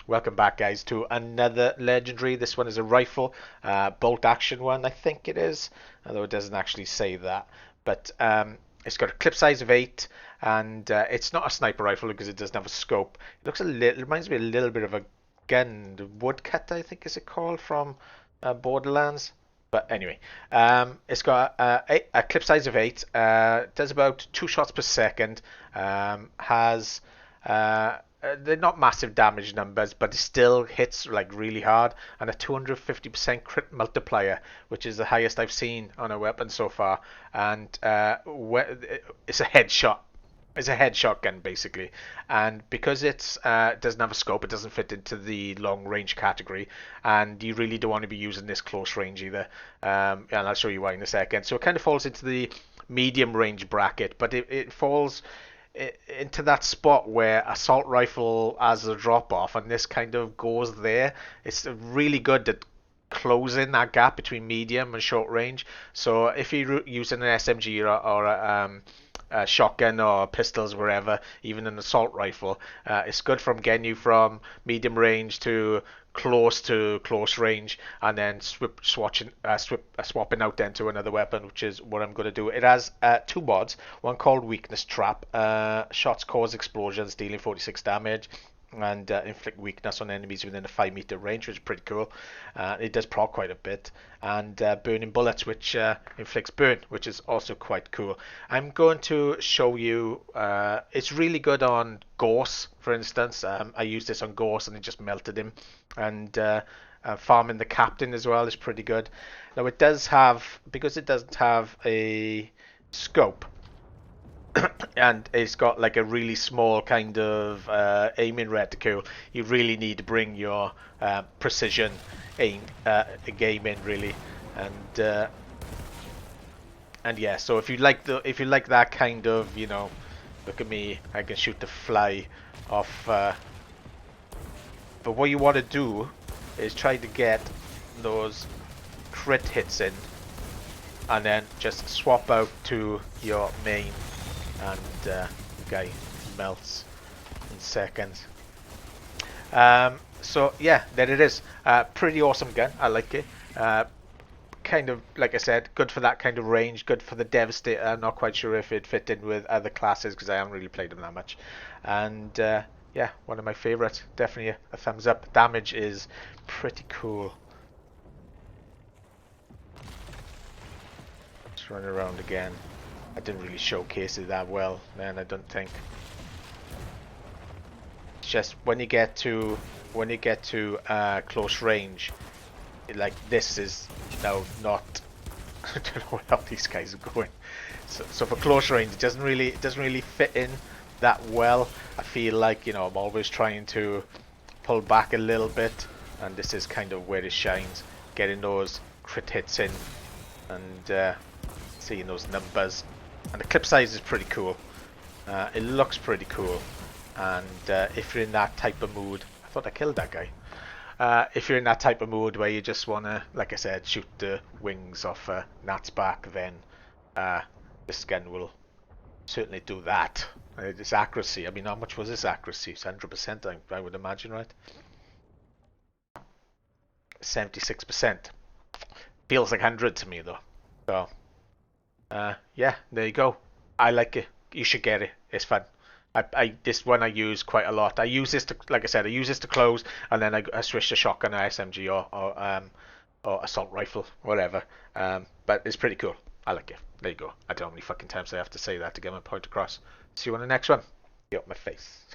Welcome back, guys, to another legendary. This one is a rifle, bolt action one, I think it is, although it doesn't actually say that. But it's got a clip size of 8, and it's not a sniper rifle because it doesn't have a scope. It looks a little, reminds me a little bit of a gun, the woodcut, I think is it called, from Borderlands. But anyway, it's got a clip size of 8, does about 2 shots per second, has they're not massive damage numbers, but it still hits like really hard, and a 250% crit multiplier, which is the highest I've seen on a weapon so far. And it's a headshot. It's a headshot gun basically, and because it's doesn't have a scope, it doesn't fit into the long range category, and you really don't want to be using this close range either. And I'll show you why in a second. So it kind of falls into the medium range bracket, but it falls into that spot where assault rifle has a drop off, and this kind of goes there. It's really good at closing that gap between medium and short range. So if you're using an SMG or a shotgun or pistols, wherever, even an assault rifle, it's good from getting you from medium range to close range, and then swapping out then to another weapon, which is what I'm going to do. It has two mods, one called Weakness Trap. Shots cause explosions, dealing 46 damage, and inflict weakness on enemies within a 5 meter range, which is pretty cool. It does proc quite a bit, and burning bullets, which inflicts burn, which is also quite cool. I'm going to show you. It's really good on Gorse, for instance. I used this on Gorse and it just melted him, and farming the captain as well is pretty good. Now it does have, because it doesn't have a scope, and it's got like a really small kind of aiming reticule. You really need to bring your precision aim game in really, and yeah. So if you like that kind of, look at me, I can shoot the fly off. But what you want to do is try to get those crit hits in, and then just swap out to your main, and the guy melts in seconds. So yeah, there it is. Pretty awesome gun. I like it. Kind of, like I said, good for that kind of range, good for the Devastator. I'm not quite sure if it fit in with other classes because I haven't really played them that much. And yeah, one of my favorites. Definitely a thumbs up. Damage is pretty cool. Let's run around again. I didn't really showcase it that well then, I don't think. It's just when you get to close range, like this is now not I don't know how these guys are going. So for close range, it doesn't really fit in that well. I feel like, I'm always trying to pull back a little bit, and this is kind of where it shines, getting those crit hits in, and seeing those numbers. And the clip size is pretty cool. It looks pretty cool, and if you're in that type of mood, I thought I killed that guy. If you're in that type of mood where you just want to, like I said, shoot the wings off Nat's back, then this gun will certainly do that. This accuracy, I mean, how much was this accuracy? It's 100%, I would imagine, right? 76%. Feels like 100 to me, though. So, yeah, there you go. I like it. You should get it. It's fun. This one I use quite a lot. I use this to, like I said, I use this to close, and then I switch to shotgun or SMG or assault rifle, whatever. But it's pretty cool. I like it. There you go. I don't know how many fucking times I have to say that to get my point across. See you on the next one. Get up my face.